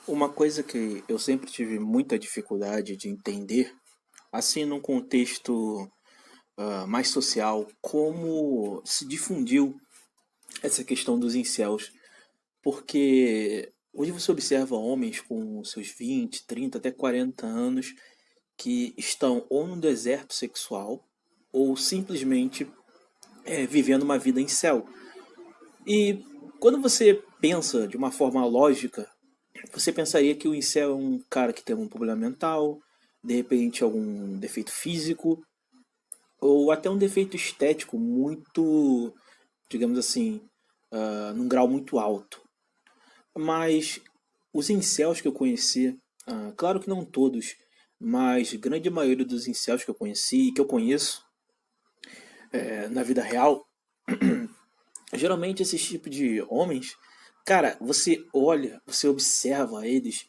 Uma coisa que eu sempre tive muita dificuldade de entender, assim num contexto mais social, como se difundiu essa questão dos incels. Porque hoje você observa homens com seus 20, 30, até 40 anos que estão ou no deserto sexual ou simplesmente vivendo uma vida incel. E quando você pensa de uma forma lógica, você pensaria que o incel é um cara que tem algum problema mental, de repente algum defeito físico, ou até um defeito estético muito, digamos assim, num grau muito alto. Mas os incels que eu conheci, claro que não todos, mas grande maioria dos incels que eu conheci e que eu conheço na vida real, geralmente esses tipos de homens, cara, você olha, você observa eles.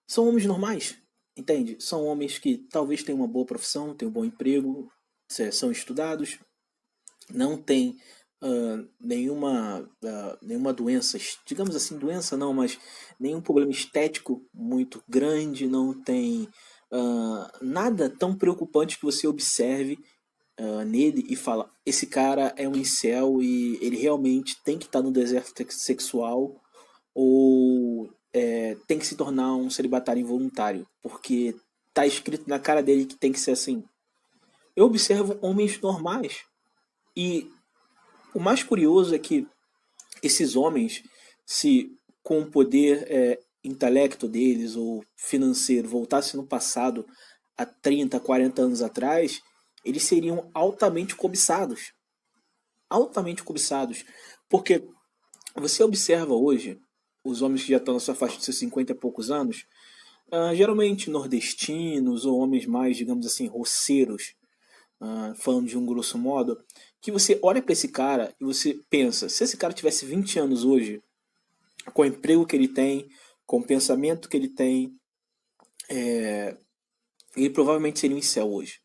São homens normais, entende? São homens que talvez tenham uma boa profissão, tenham um bom emprego, são estudados, não têm nenhuma doença, digamos assim, doença não, mas nenhum problema estético muito grande, não tem nada tão preocupante que você observe nele e fala, esse cara é um incel e ele realmente tem que estar no deserto sexual ou tem que se tornar um celibatário involuntário, porque tá escrito na cara dele que tem que ser assim. Eu observo homens normais e o mais curioso é que esses homens, se com o poder intelecto deles ou financeiro voltasse no passado há 30, 40 anos atrás, eles seriam altamente cobiçados. Altamente cobiçados. Porque você observa hoje os homens que já estão na sua faixa de seus 50 e poucos anos, geralmente nordestinos ou homens mais, digamos assim, roceiros, falando de um grosso modo, que você olha para esse cara e você pensa, se esse cara tivesse 20 anos hoje, com o emprego que ele tem, com o pensamento que ele tem, ele provavelmente seria um incel hoje.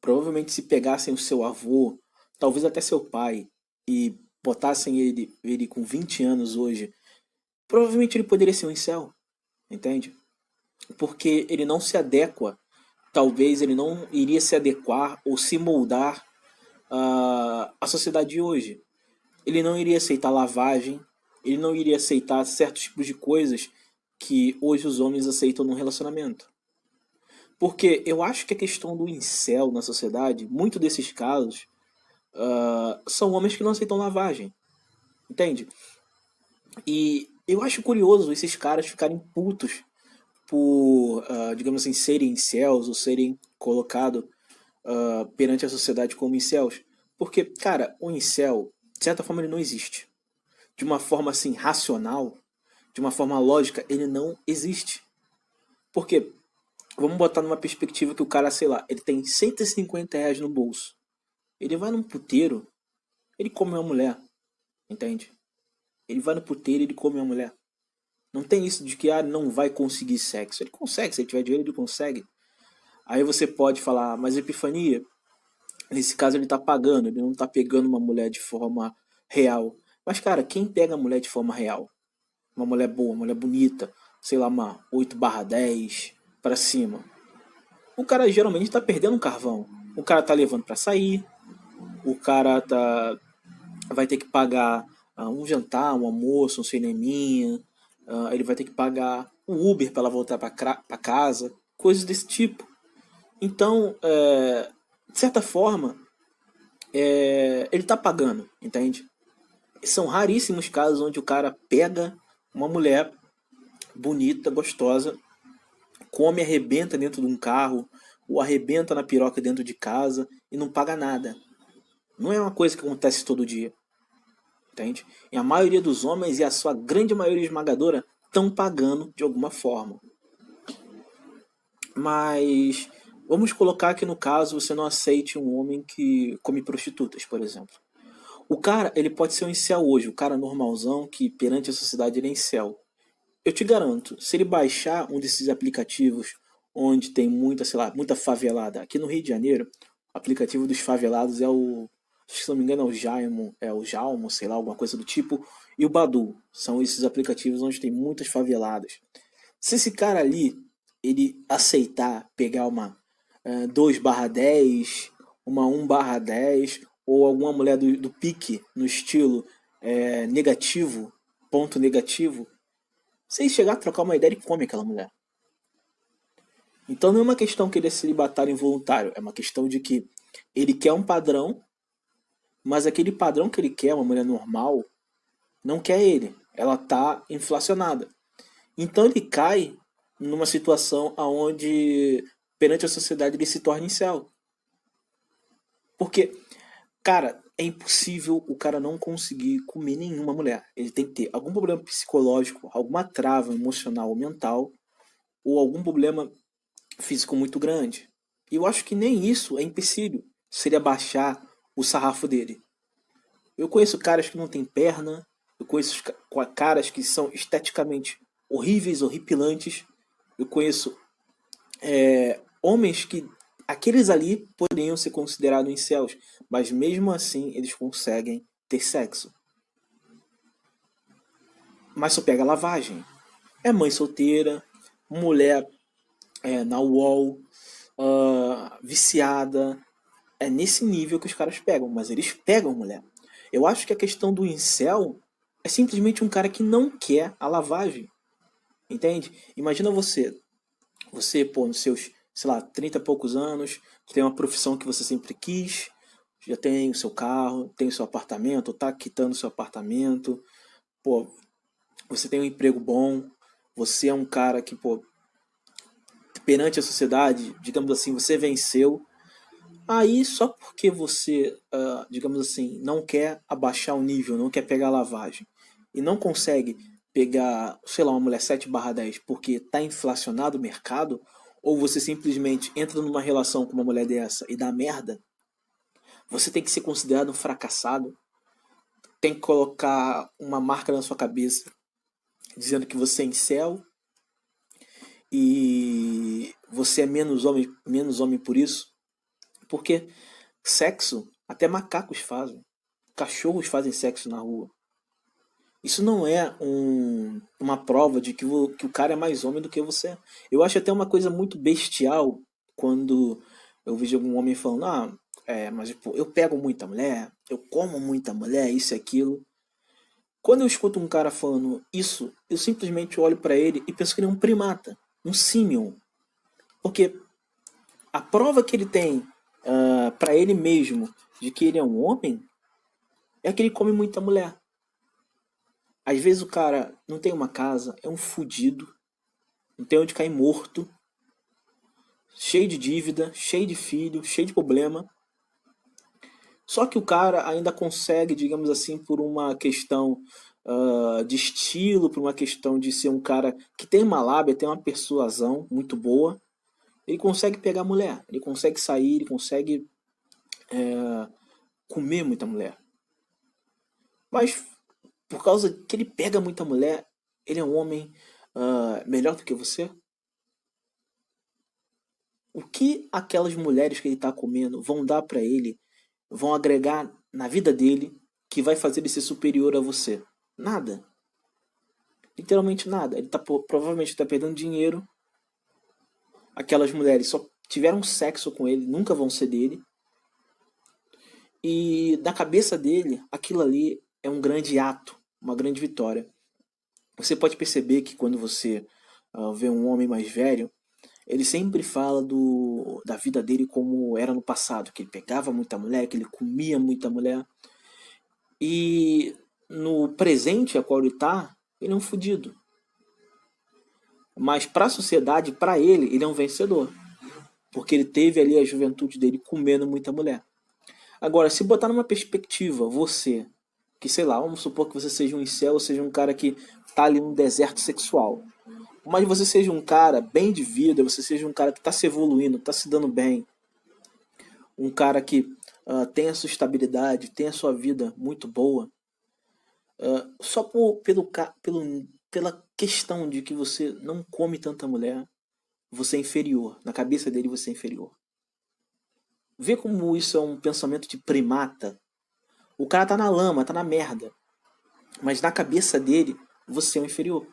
Provavelmente se pegassem o seu avô, talvez até seu pai, e botassem ele com 20 anos hoje, provavelmente ele poderia ser um incel, entende? Porque ele não se adequa, talvez ele não iria se adequar ou se moldar à sociedade de hoje. Ele não iria aceitar lavagem, ele não iria aceitar certos tipos de coisas que hoje os homens aceitam num relacionamento. Porque eu acho que a questão do incel na sociedade, muito desses casos, são homens que não aceitam lavagem, entende? E eu acho curioso esses caras ficarem putos por, digamos assim, serem incels ou serem colocados perante a sociedade como incels. Porque, cara, o incel, de certa forma, ele não existe. De uma forma assim, racional, de uma forma lógica, ele não existe. Porque, vamos botar numa perspectiva que o cara, sei lá, ele tem R$ 150 no bolso. Ele vai num puteiro, ele come uma mulher, entende? Ele vai no puteiro e ele come uma mulher. Não tem isso de que não vai conseguir sexo. Ele consegue, se ele tiver dinheiro, ele consegue. Aí você pode falar, mas Epifania, nesse caso ele tá pagando, ele não tá pegando uma mulher de forma real. Mas, cara, quem pega a mulher de forma real? Uma mulher boa, uma mulher bonita, sei lá, uma 8/10 pra cima. O cara geralmente tá perdendo um carvão. O cara tá levando pra sair, o cara vai ter que pagar um jantar, um almoço, um cineminha, ele vai ter que pagar o Uber para ela voltar para casa, coisas desse tipo. Então, de certa forma, ele tá pagando, entende? São raríssimos casos onde o cara pega uma mulher bonita, gostosa, come, arrebenta dentro de um carro, ou arrebenta na piroca dentro de casa e não paga nada. Não é uma coisa que acontece todo dia, entende? E a maioria dos homens e a sua grande maioria esmagadora estão pagando de alguma forma. Mas vamos colocar que no caso você não aceite um homem que come prostitutas, por exemplo. O cara, ele pode ser um incel hoje, o cara normalzão que perante a sociedade ele é incel. Eu te garanto, se ele baixar um desses aplicativos onde tem muita, sei lá, muita favelada, aqui no Rio de Janeiro, o aplicativo dos favelados é o, se não me engano é o Jalmo, sei lá, alguma coisa do tipo, e o Badu, são esses aplicativos onde tem muitas faveladas. Se esse cara ali, ele aceitar pegar uma 2/10, uma 1/10, ou alguma mulher do pique, no estilo negativo, ponto negativo, se ele chegar a trocar uma ideia, ele come aquela mulher. Então não é uma questão que ele é celibatário involuntário, é uma questão de que ele quer um padrão, mas aquele padrão que ele quer, uma mulher normal, não quer ele. Ela tá inflacionada. Então ele cai numa situação onde, perante a sociedade, ele se torna incel. Porque, cara, é impossível o cara não conseguir comer nenhuma mulher. Ele tem que ter algum problema psicológico, alguma trava emocional ou mental, ou algum problema físico muito grande. E eu acho que nem isso é empecilho. Seria baixar o sarrafo dele. Eu conheço caras que não têm perna, eu conheço caras que são esteticamente horríveis, horripilantes. Eu conheço homens que aqueles ali poderiam ser considerados incels, mas mesmo assim eles conseguem ter sexo. Mas só pega lavagem. É mãe solteira, mulher na UOL, viciada. É nesse nível que os caras pegam, mas eles pegam mulher. Eu acho que a questão do incel é simplesmente um cara que não quer a lavagem. Entende? Imagina você, pô, nos seus, sei lá, 30 e poucos anos, tem uma profissão que você sempre quis, já tem o seu carro, tem o seu apartamento, tá quitando o seu apartamento, pô, você tem um emprego bom, você é um cara que, pô, perante a sociedade, digamos assim, você venceu. Aí, só porque você, digamos assim, não quer abaixar o nível, não quer pegar a lavagem, e não consegue pegar, sei lá, uma mulher 7/10 porque está inflacionado o mercado, ou você simplesmente entra numa relação com uma mulher dessa e dá merda, você tem que ser considerado um fracassado, tem que colocar uma marca na sua cabeça dizendo que você é incel e você é menos homem por isso, porque sexo até macacos fazem. Cachorros fazem sexo na rua. Isso não é uma prova de que o cara é mais homem do que você. Eu acho até uma coisa muito bestial quando eu vejo algum homem falando: mas pô, eu pego muita mulher, eu como muita mulher, isso e aquilo. Quando eu escuto um cara falando isso, eu simplesmente olho pra ele e penso que ele é um primata, um simian. Porque a prova que ele tem para ele mesmo de que ele é um homem é que ele come muita mulher. Às vezes o cara não tem uma casa, é um fudido, não tem onde cair morto, cheio de dívida, cheio de filho, cheio de problema. Só que o cara ainda consegue, digamos assim, por uma questão de estilo, por uma questão de ser um cara que tem uma lábia, tem uma persuasão muito boa, ele consegue pegar mulher, ele consegue sair, ele consegue comer muita mulher. Mas por causa que ele pega muita mulher, ele é um homem melhor do que você? O que aquelas mulheres que ele está comendo vão dar para ele, vão agregar na vida dele, que vai fazer ele ser superior a você? Nada. Literalmente nada. Ele provavelmente está perdendo dinheiro. Aquelas mulheres só tiveram sexo com ele, nunca vão ser dele. E na cabeça dele, aquilo ali é um grande ato, uma grande vitória. Você pode perceber que quando você vê um homem mais velho, ele sempre fala da vida dele como era no passado, que ele pegava muita mulher, que ele comia muita mulher. E no presente a qual ele tá, ele é um fudido. Mas para a sociedade, para ele é um vencedor. Porque ele teve ali a juventude dele comendo muita mulher. Agora, se botar numa perspectiva, você, que sei lá, vamos supor que você seja um incel, ou seja um cara que tá ali num deserto sexual. Mas você seja um cara bem de vida, você seja um cara que está se evoluindo, está se dando bem, um cara que tem a sua estabilidade, tem a sua vida muito boa, só pela questão de que você não come tanta mulher, você é inferior. Na cabeça dele você é inferior. Vê como isso é um pensamento de primata. O cara tá na lama, tá na merda. Mas na cabeça dele, você é o inferior.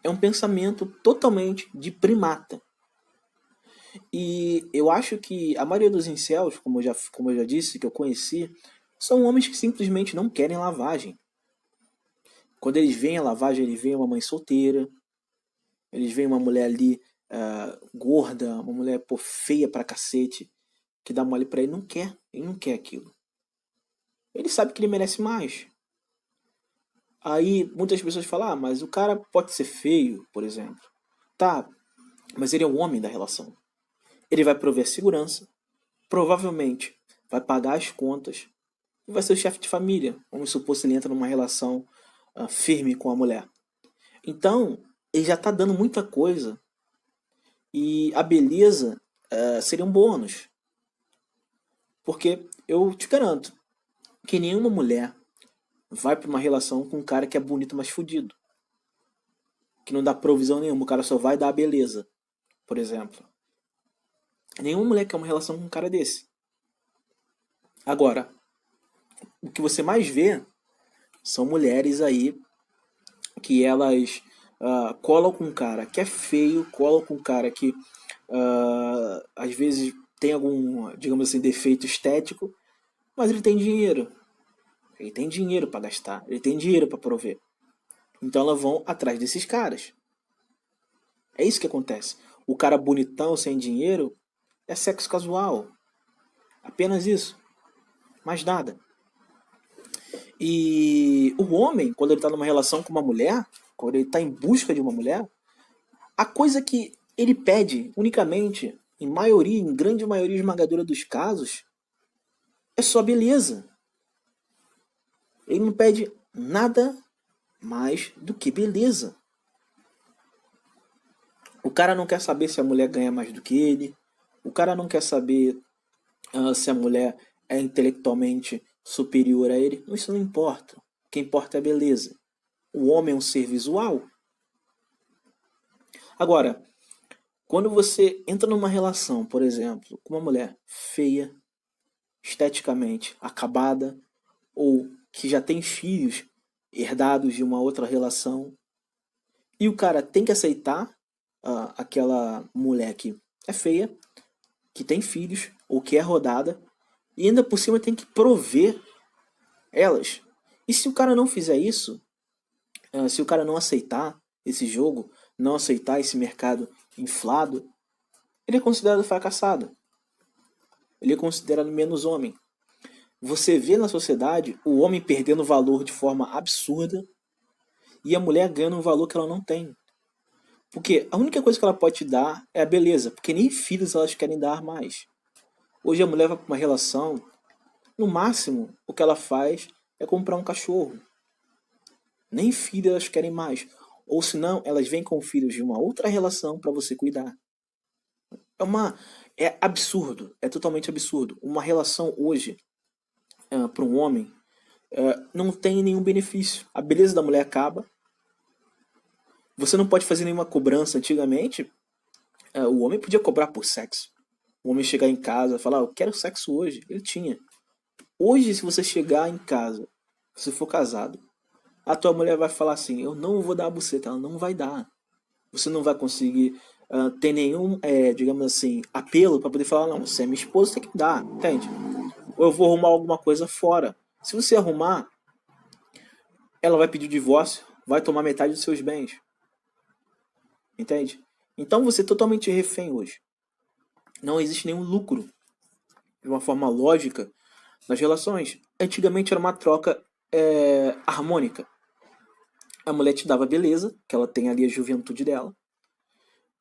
é um pensamento totalmente de primata. E eu acho que a maioria dos incels, como eu já disse, que eu conheci, são homens que simplesmente não querem lavagem. Quando eles veem a lavagem, eles veem uma mãe solteira, eles veem uma mulher ali gorda, uma mulher feia pra cacete, que dá mole pra ele, ele não quer aquilo. Ele sabe que ele merece mais. Aí muitas pessoas falam, mas o cara pode ser feio, por exemplo. Tá, mas ele é o homem da relação. Ele vai prover segurança, provavelmente vai pagar as contas e vai ser o chefe de família. Vamos supor se ele entra numa relação firme com a mulher. Então, ele já está dando muita coisa e a beleza seria um bônus. Porque eu te garanto que nenhuma mulher vai para uma relação com um cara que é bonito, mas fudido. Que não dá provisão nenhuma, o cara só vai dar a beleza, por exemplo. Nenhuma mulher quer uma relação com um cara desse. Agora, o que você mais vê são mulheres aí que elas colam com um cara que é feio, colam com um cara que às vezes tem algum, digamos assim, defeito estético, mas ele tem dinheiro. Ele tem dinheiro para gastar, ele tem dinheiro para prover. Então elas vão atrás desses caras. É isso que acontece. O cara bonitão, sem dinheiro, é sexo casual. Apenas isso. Mais nada. E o homem, quando ele está numa relação com uma mulher, quando ele está em busca de uma mulher, a coisa que ele pede unicamente, em grande maioria esmagadora dos casos, é só beleza. Ele não pede nada mais do que beleza. O cara não quer saber se a mulher ganha mais do que ele. O cara não quer saber se a mulher é intelectualmente superior a ele. Isso não importa. O que importa é a beleza. O homem é um ser visual. Agora, quando você entra numa relação, por exemplo, com uma mulher feia, esteticamente acabada, ou que já tem filhos herdados de uma outra relação, e o cara tem que aceitar aquela mulher que é feia, que tem filhos, ou que é rodada, e ainda por cima tem que prover elas. E se o cara não fizer isso, se o cara não aceitar esse jogo, não aceitar esse mercado inflado, ele é considerado fracassado. Ele é considerado menos homem. Você vê na sociedade o homem perdendo valor de forma absurda e a mulher ganhando um valor que ela não tem. Porque a única coisa que ela pode te dar é a beleza, porque nem filhos elas querem dar mais. Hoje a mulher vai para uma relação, no máximo o que ela faz é comprar um cachorro. Nem filhos elas querem mais. Ou senão elas vêm com filhos de uma outra relação para você cuidar. É absurdo, é totalmente absurdo. Uma relação hoje para um homem não tem nenhum benefício. A beleza da mulher acaba. Você não pode fazer nenhuma cobrança. Antigamente, o homem podia cobrar por sexo. O homem chegar em casa e falar, eu quero sexo hoje. Ele tinha. Hoje, se você chegar em casa, se for casado, a tua mulher vai falar assim, eu não vou dar a buceta. Ela não vai dar. Você não vai conseguir ter nenhum, digamos assim, apelo para poder falar, não, você é minha esposa, tem que dar, entende? Ou eu vou arrumar alguma coisa fora. Se você arrumar, ela vai pedir o divórcio, vai tomar metade dos seus bens. Entende? Então você é totalmente refém hoje. Não existe nenhum lucro de uma forma lógica nas relações. Antigamente era uma troca harmônica. A mulher te dava beleza, que ela tem ali a juventude dela,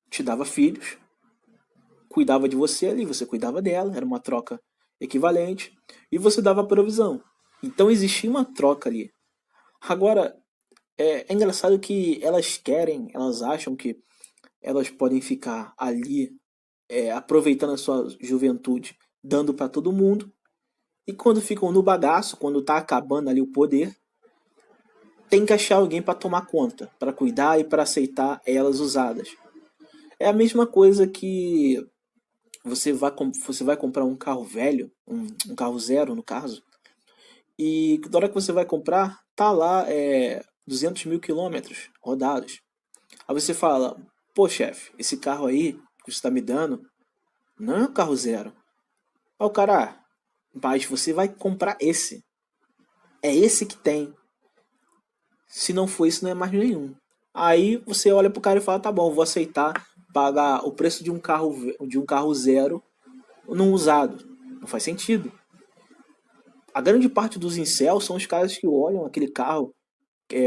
te dava filhos, cuidava de você ali, você cuidava dela, era uma troca equivalente, e você dava provisão. Então existia uma troca ali. Agora, é engraçado que elas acham que elas podem ficar ali aproveitando a sua juventude, dando para todo mundo, e quando ficam no bagaço, quando tá acabando ali o poder, tem que achar alguém para tomar conta, para cuidar e para aceitar elas usadas. É a mesma coisa que você vai comprar um carro velho, um carro zero no caso, e na hora que você vai comprar, tá lá 200 mil quilômetros rodados. Aí você fala, pô chefe, esse carro aí que você está me dando não é um carro zero. Aí o cara, mas você vai comprar esse. É esse que tem. Se não for isso, não é mais nenhum. Aí você olha pro cara e fala, tá bom, vou aceitar pagar o preço de um carro zero num usado. Não faz sentido. A grande parte dos incels são os caras que olham aquele carro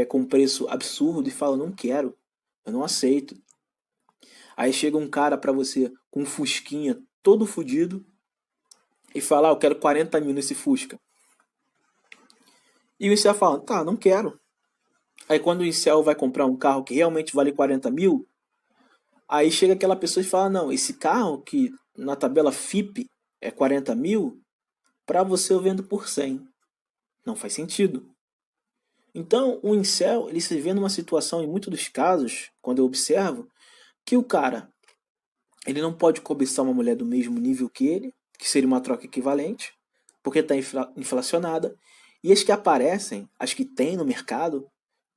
com preço absurdo e falam, não quero, eu não aceito. Aí chega um cara pra você com um fusquinha todo fudido e fala, eu quero 40 mil nesse fusca. E o incel fala, tá, não quero. Aí quando o incel vai comprar um carro que realmente vale 40 mil, aí chega aquela pessoa e fala, não, esse carro que na tabela FIP é 40 mil, pra você eu vendo por 100. Não faz sentido. Então o incel, ele se vê numa situação, em muitos dos casos, quando eu observo, que o cara, ele não pode cobiçar uma mulher do mesmo nível que ele, que seria uma troca equivalente, porque está inflacionada, e as que aparecem, as que tem no mercado,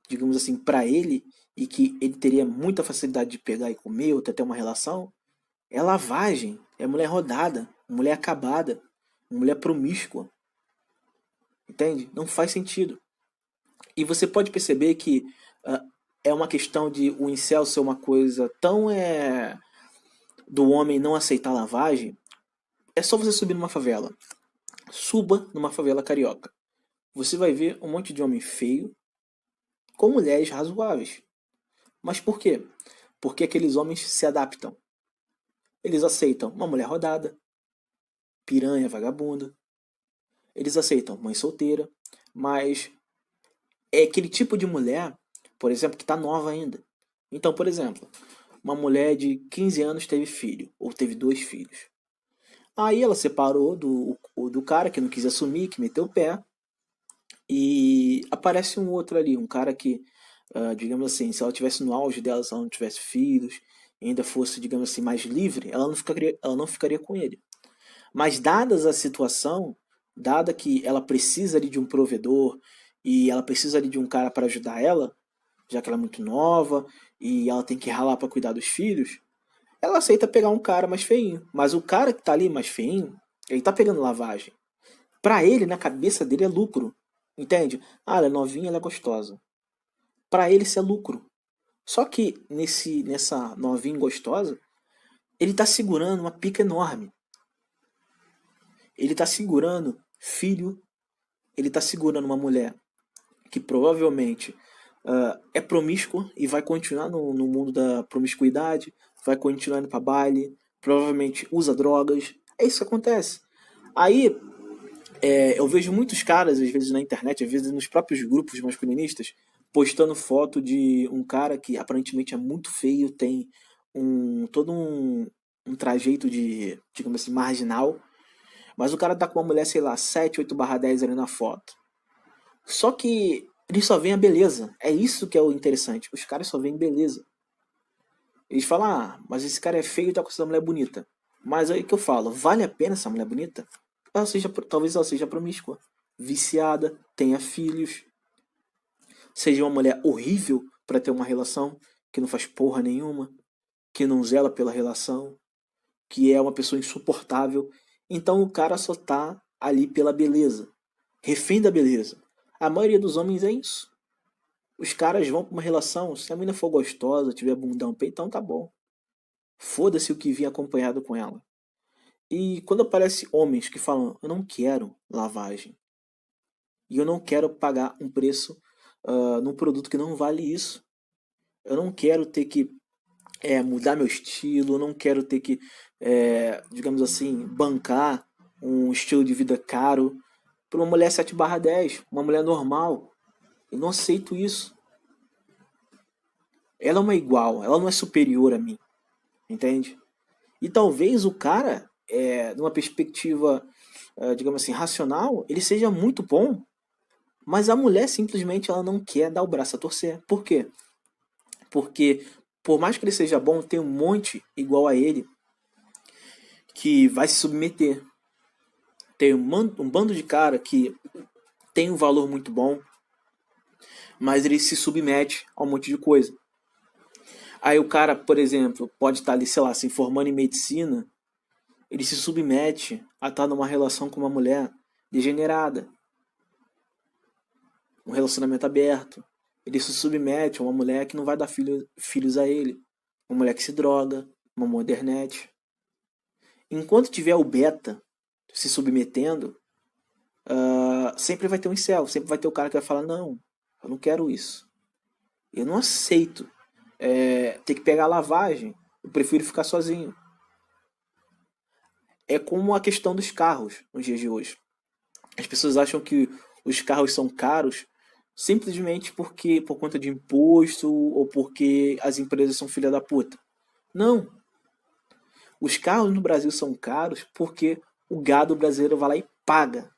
digamos assim, para ele, e que ele teria muita facilidade de pegar e comer, ou até ter uma relação, é lavagem, é mulher rodada, mulher acabada, mulher promíscua, entende? Não faz sentido. E você pode perceber que é uma questão de o incel ser uma coisa tão do homem não aceitar lavagem. É só você subir numa favela. Suba numa favela carioca. Você vai ver um monte de homem feio com mulheres razoáveis. Mas por quê? Porque aqueles homens se adaptam. Eles aceitam uma mulher rodada, piranha, vagabunda. Eles aceitam mãe solteira, mas é aquele tipo de mulher, por exemplo, que está nova ainda. Então, por exemplo, uma mulher de 15 anos teve filho, ou teve 2 filhos. Aí ela separou do cara que não quis assumir, que meteu o pé, e aparece um outro ali, um cara que, digamos assim, se ela tivesse no auge dela, se ela não tivesse filhos, e ainda fosse, digamos assim, mais livre, ela não ficaria com ele. Mas dadas a situação, dada que ela precisa ali de um provedor, e ela precisa ali de um cara para ajudar ela, já que ela é muito nova, e ela tem que ralar para cuidar dos filhos, ela aceita pegar um cara mais feinho. Mas o cara que tá ali mais feinho, ele tá pegando lavagem. Pra ele, na cabeça dele, é lucro. Entende? Ah, ela é novinha, ela é gostosa. Pra ele, isso é lucro. Só que nessa novinha gostosa, ele tá segurando uma pica enorme. Ele tá segurando filho. Ele tá segurando uma mulher que provavelmente é promíscua e vai continuar no mundo da promiscuidade, vai continuar indo pra baile, provavelmente usa drogas. É isso que acontece. Aí eu vejo muitos caras, às vezes na internet, às vezes nos próprios grupos masculinistas, postando foto de um cara que aparentemente é muito feio, tem todo um trajeto de, digamos assim, marginal, mas o cara tá com uma mulher, sei lá, 7, 8/10 ali na foto. Só que eles só veem a beleza. É isso que é o interessante. Os caras só veem beleza. Eles falam, ah, mas esse cara é feio e tá com essa mulher bonita. Mas aí que eu falo, vale a pena essa mulher bonita? Talvez ela seja promíscua, viciada, tenha filhos, seja uma mulher horrível para ter uma relação, que não faz porra nenhuma, que não zela pela relação, que é uma pessoa insuportável. Então o cara só tá ali pela beleza, refém da beleza. A maioria dos homens é isso. Os caras vão pra uma relação, se a menina for gostosa, tiver bundão, peitão, tá bom. Foda-se o que vinha acompanhado com ela. E quando aparece homens que falam, eu não quero lavagem, e eu não quero pagar um preço num produto que não vale isso. Eu não quero ter que mudar meu estilo, eu não quero ter que, digamos assim, bancar um estilo de vida caro para uma mulher 7/10, uma mulher normal. Eu não aceito isso. Ela é uma igual, ela não é superior a mim, entende? E talvez o cara, numa perspectiva, digamos assim, racional, ele seja muito bom, mas a mulher simplesmente ela não quer dar o braço a torcer. Por quê? Porque por mais que ele seja bom, tem um monte igual a ele que vai se submeter. Tem um bando de cara que tem um valor muito bom, mas ele se submete a um monte de coisa. Aí o cara, por exemplo, pode estar ali, sei lá, se formando em medicina, ele se submete a estar numa relação com uma mulher degenerada, um relacionamento aberto. Ele se submete a uma mulher que não vai dar filhos a ele, uma mulher que se droga, uma modernete. Enquanto tiver o beta se submetendo, sempre vai ter um incel, sempre vai ter o cara que vai falar, não, eu não quero isso. Eu não aceito ter que pegar a lavagem. Eu prefiro ficar sozinho. É como a questão dos carros nos dias de hoje. As pessoas acham que os carros são caros simplesmente porque por conta de imposto ou porque as empresas são filha da puta. Não. Os carros no Brasil são caros porque o gado brasileiro vai lá e paga.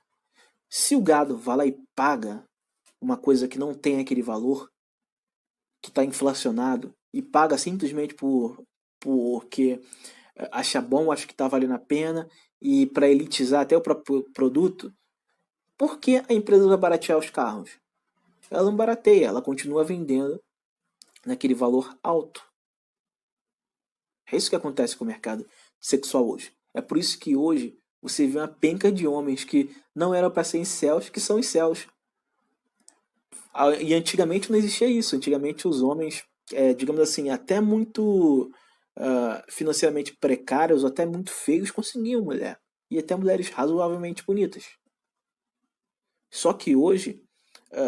Se o gado vai lá e paga uma coisa que não tem aquele valor, que está inflacionado, e paga simplesmente porque acha bom, acha que está valendo a pena, e para elitizar até o próprio produto, por que a empresa vai baratear os carros? Ela não barateia, ela continua vendendo naquele valor alto. É isso que acontece com o mercado sexual hoje. É por isso que hoje você vê uma penca de homens que não eram para ser incels, que são incels. E antigamente não existia isso. Antigamente os homens, digamos assim, até muito financeiramente precários, ou até muito feios, conseguiam mulher. E até mulheres razoavelmente bonitas. Só que hoje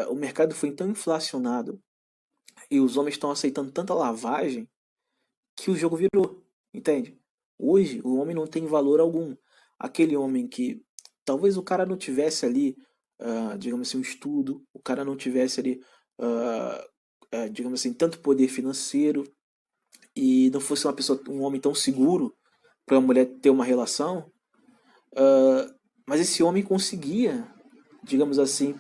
o mercado foi tão inflacionado e os homens estão aceitando tanta lavagem que o jogo virou, entende? Hoje o homem não tem valor algum. Aquele homem que talvez o cara não tivesse ali, digamos assim, um estudo, o cara não tivesse ali, digamos assim, tanto poder financeiro e não fosse uma pessoa, um homem tão seguro para uma mulher ter uma relação, mas esse homem conseguia, digamos assim,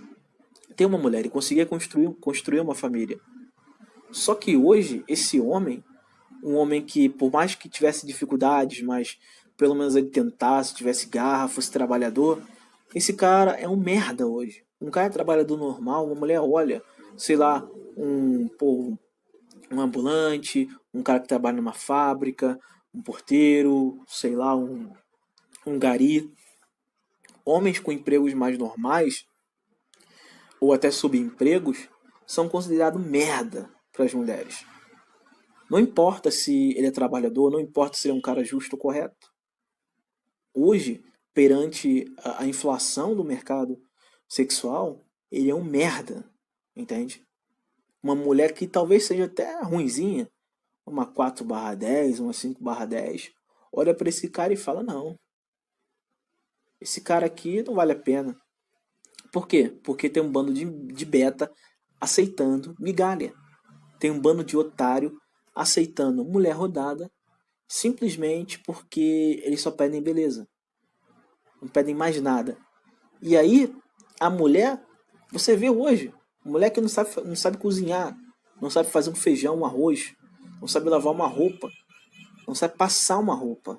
ter uma mulher e conseguia construir uma família. Só que hoje esse homem, um homem que por mais que tivesse dificuldades, mas pelo menos ele tentasse, tivesse garra, fosse trabalhador, esse cara é um merda hoje. Um cara trabalhador normal, uma mulher olha, sei lá, um ambulante, um cara que trabalha numa fábrica, um porteiro, sei lá, um gari. Homens com empregos mais normais, ou até subempregos, são considerados merda para as mulheres. Não importa se ele é trabalhador, não importa se ele é um cara justo ou correto. Hoje, perante a inflação do mercado sexual, ele é um merda, entende? Uma mulher que talvez seja até ruinzinha, uma 4/10, uma 5/10, olha para esse cara e fala, não, esse cara aqui não vale a pena. Por quê? Porque tem um bando de beta aceitando migalha. Tem um bando de otário aceitando mulher rodada simplesmente porque eles só pedem beleza. Não pedem mais nada. E aí, a mulher, você vê hoje, mulher que não sabe cozinhar, não sabe fazer um feijão, um arroz, não sabe lavar uma roupa, não sabe passar uma roupa.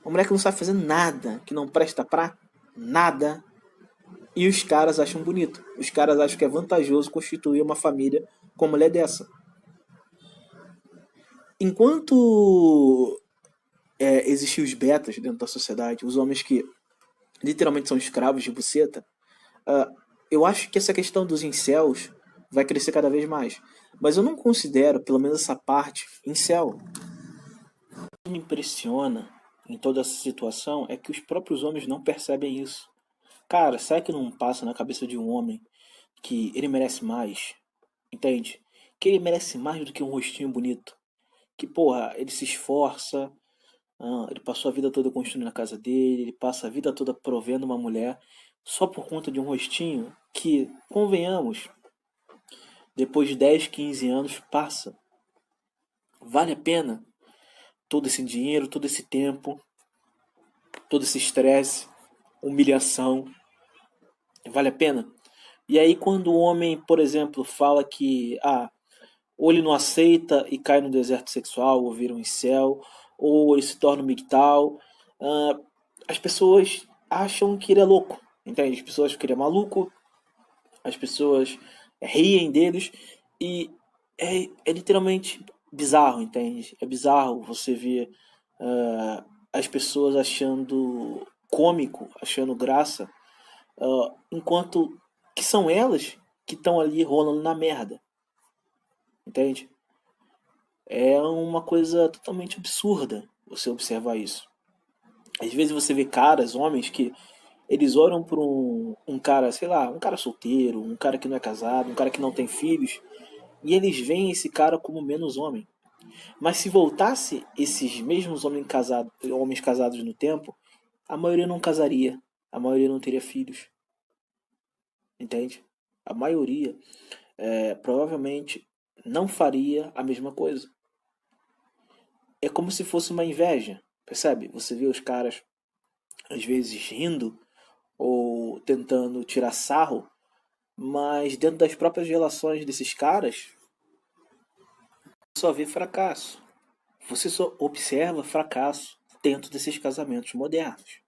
Uma mulher que não sabe fazer nada, que não presta pra nada. E os caras acham bonito. Os caras acham que é vantajoso constituir uma família com uma mulher dessa. Enquanto existir os betas dentro da sociedade, os homens que literalmente são escravos de buceta, eu acho que essa questão dos incels vai crescer cada vez mais. Mas eu não considero, pelo menos essa parte, incel. O que me impressiona em toda essa situação é que os próprios homens não percebem isso. Cara, será que não passa na cabeça de um homem que ele merece mais? Entende? Que ele merece mais do que um rostinho bonito. Que, porra, ele se esforça, ele passou a vida toda construindo a casa dele, ele passa a vida toda provendo uma mulher só por conta de um rostinho que, convenhamos, depois de 10, 15 anos passa. Vale a pena todo esse dinheiro, todo esse tempo, todo esse estresse, humilhação? Vale a pena? E aí quando o homem, por exemplo, fala que ou ele não aceita e cai no deserto sexual, ou vira um incel, ou ele se torna um migtal, as pessoas acham que ele é louco, entende? As pessoas acham que ele é maluco, as pessoas riem deles, e é literalmente bizarro, entende? É bizarro você ver as pessoas achando cômico, achando graça, enquanto que são elas que estão ali rolando na merda, entende? É uma coisa totalmente absurda você observar isso. Às vezes você vê caras, homens, que eles olham por um cara, sei lá, um cara solteiro, um cara que não é casado, um cara que não tem filhos, e eles veem esse cara como menos homem. Mas se voltasse esses mesmos homens casados no tempo, a maioria não casaria, a maioria não teria filhos, entende? A maioria provavelmente não faria a mesma coisa. É como se fosse uma inveja, percebe? Você vê os caras às vezes rindo ou tentando tirar sarro, mas dentro das próprias relações desses caras, só vê fracasso. Você só observa fracasso dentro desses casamentos modernos.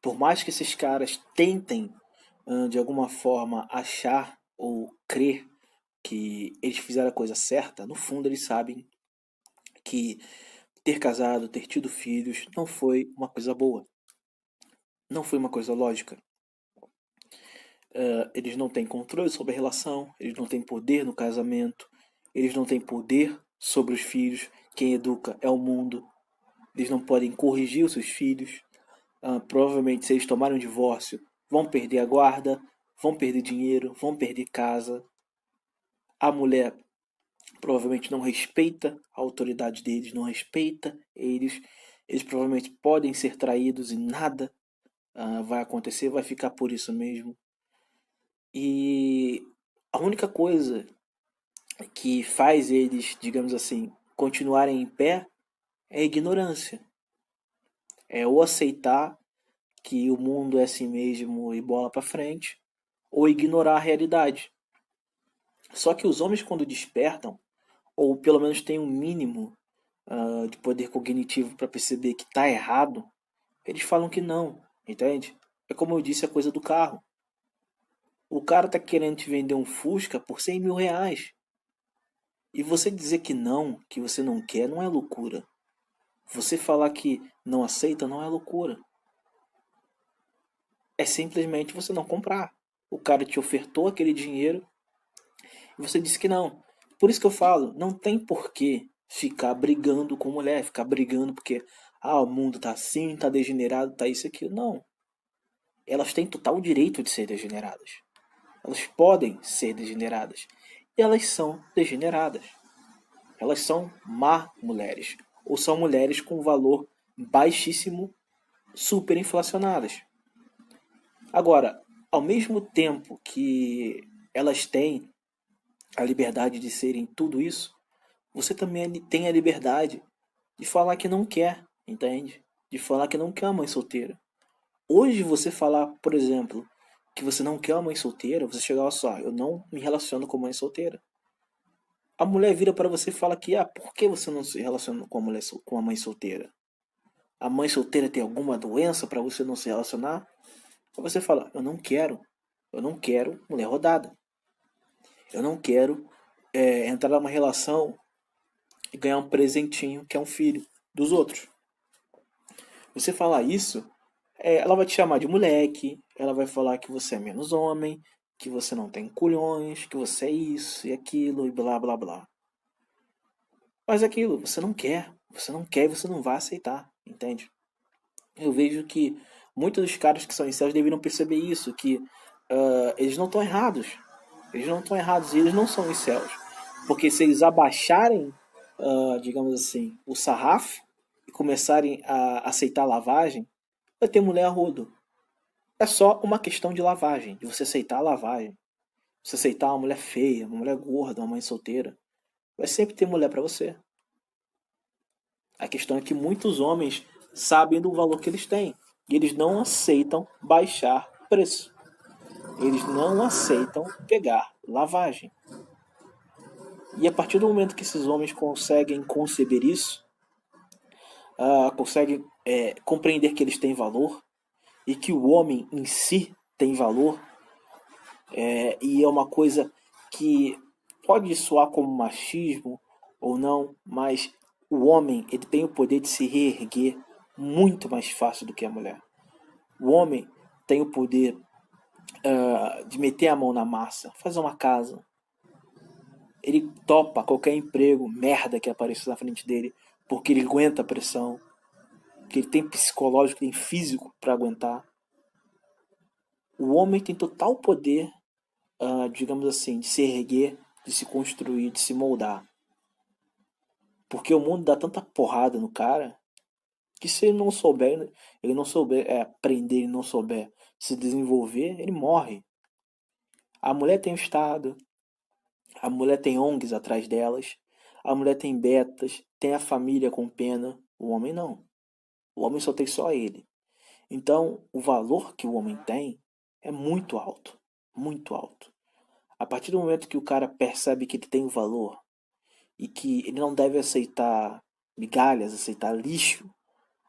Por mais que esses caras tentem, de alguma forma, achar ou crer que eles fizeram a coisa certa, no fundo eles sabem que ter casado, ter tido filhos, não foi uma coisa boa. Não foi uma coisa lógica. Eles não têm controle sobre a relação, eles não têm poder no casamento, eles não têm poder sobre os filhos. Quem educa é o mundo. Eles não podem corrigir os seus filhos. Provavelmente, se eles tomarem um divórcio, vão perder a guarda, vão perder dinheiro, vão perder casa. A mulher provavelmente não respeita a autoridade deles, não respeita eles. Eles provavelmente podem ser traídos e nada vai acontecer, vai ficar por isso mesmo. E a única coisa que faz eles, digamos assim, continuarem em pé é a ignorância. É ou aceitar que o mundo é assim mesmo e bola para frente, ou ignorar a realidade. Só que os homens, quando despertam, ou pelo menos têm um mínimo de poder cognitivo para perceber que está errado, eles falam que não, entende? É como eu disse a coisa do carro. O cara tá querendo te vender um Fusca por 100 mil reais. E você dizer que você não quer, não é loucura. Você falar que não aceita, não é loucura. É simplesmente você não comprar. O cara te ofertou aquele dinheiro e você disse que não. Por isso que eu falo, não tem porquê ficar brigando com mulher, ficar brigando porque o mundo tá assim, tá degenerado, tá isso e aquilo. Não. Elas têm total direito de ser degeneradas. Elas podem ser degeneradas. E elas são degeneradas. Elas são má mulheres. Ou são mulheres com valor baixíssimo, super inflacionadas. Agora, ao mesmo tempo que elas têm a liberdade de serem tudo isso, você também tem a liberdade de falar que não quer, entende? De falar que não quer uma mãe solteira. Hoje você falar, por exemplo, que você não quer uma mãe solteira, você chegar, olha só, eu não me relaciono com mãe solteira. A mulher vira para você e fala que, por que você não se relaciona com com a mãe solteira? A mãe solteira tem alguma doença para você não se relacionar? Aí você fala, eu não quero mulher rodada. Eu não quero entrar numa relação e ganhar um presentinho que é um filho dos outros. Você falar isso, ela vai te chamar de moleque, ela vai falar que você é menos homem, que você não tem culhões, que você é isso e aquilo e blá blá blá. Mas aquilo, você não quer e você não vai aceitar, entende? Eu vejo que muitos dos caras que são incels deveriam perceber isso, que eles não estão errados. Eles não estão errados e eles não são incels. Porque se eles abaixarem, digamos assim, o sarrafo e começarem a aceitar a lavagem, vai ter mulher a rodo. É só uma questão de lavagem, de você aceitar a lavagem. Você aceitar uma mulher feia, uma mulher gorda, uma mãe solteira. Vai sempre ter mulher pra você. A questão é que muitos homens sabem do valor que eles têm. E eles não aceitam baixar preço. Eles não aceitam pegar lavagem. E a partir do momento que esses homens conseguem conceber isso, conseguem compreender que eles têm valor e que o homem em si tem valor, e é uma coisa que pode soar como machismo ou não, mas o homem ele tem o poder de se reerguer muito mais fácil do que a mulher. O homem tem o poder de meter a mão na massa, fazer uma casa. Ele topa qualquer emprego, merda que apareça na frente dele, porque ele aguenta a pressão, que ele tem psicológico, tem físico para aguentar. O homem tem total poder, digamos assim, de se erguer, de se construir, de se moldar. Porque o mundo dá tanta porrada no cara que se ele não souber aprender, ele não souber se desenvolver, ele morre. A mulher tem o Estado, a mulher tem ONGs atrás delas, a mulher tem betas, tem a família com pena, o homem não. O homem só tem só ele. Então, o valor que o homem tem é muito alto, muito alto. A partir do momento que o cara percebe que ele tem o valor e que ele não deve aceitar migalhas, aceitar lixo,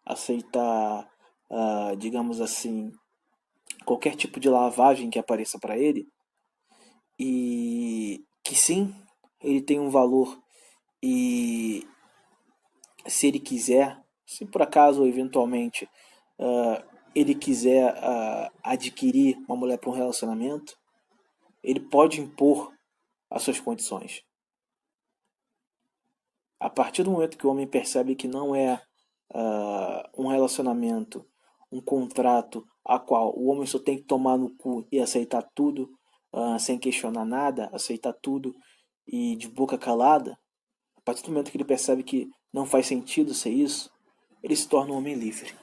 aceitar, digamos assim, qualquer tipo de lavagem que apareça para ele, e que sim, ele tem um valor e se ele quiser, se por acaso eventualmente ele quiser adquirir uma mulher para um relacionamento, ele pode impor as suas condições. A partir do momento que o homem percebe que não é um relacionamento, um contrato a qual o homem só tem que tomar no cu e aceitar tudo sem questionar nada, aceitar tudo e de boca calada, a partir do momento que ele percebe que não faz sentido ser isso, ele se torna um homem livre.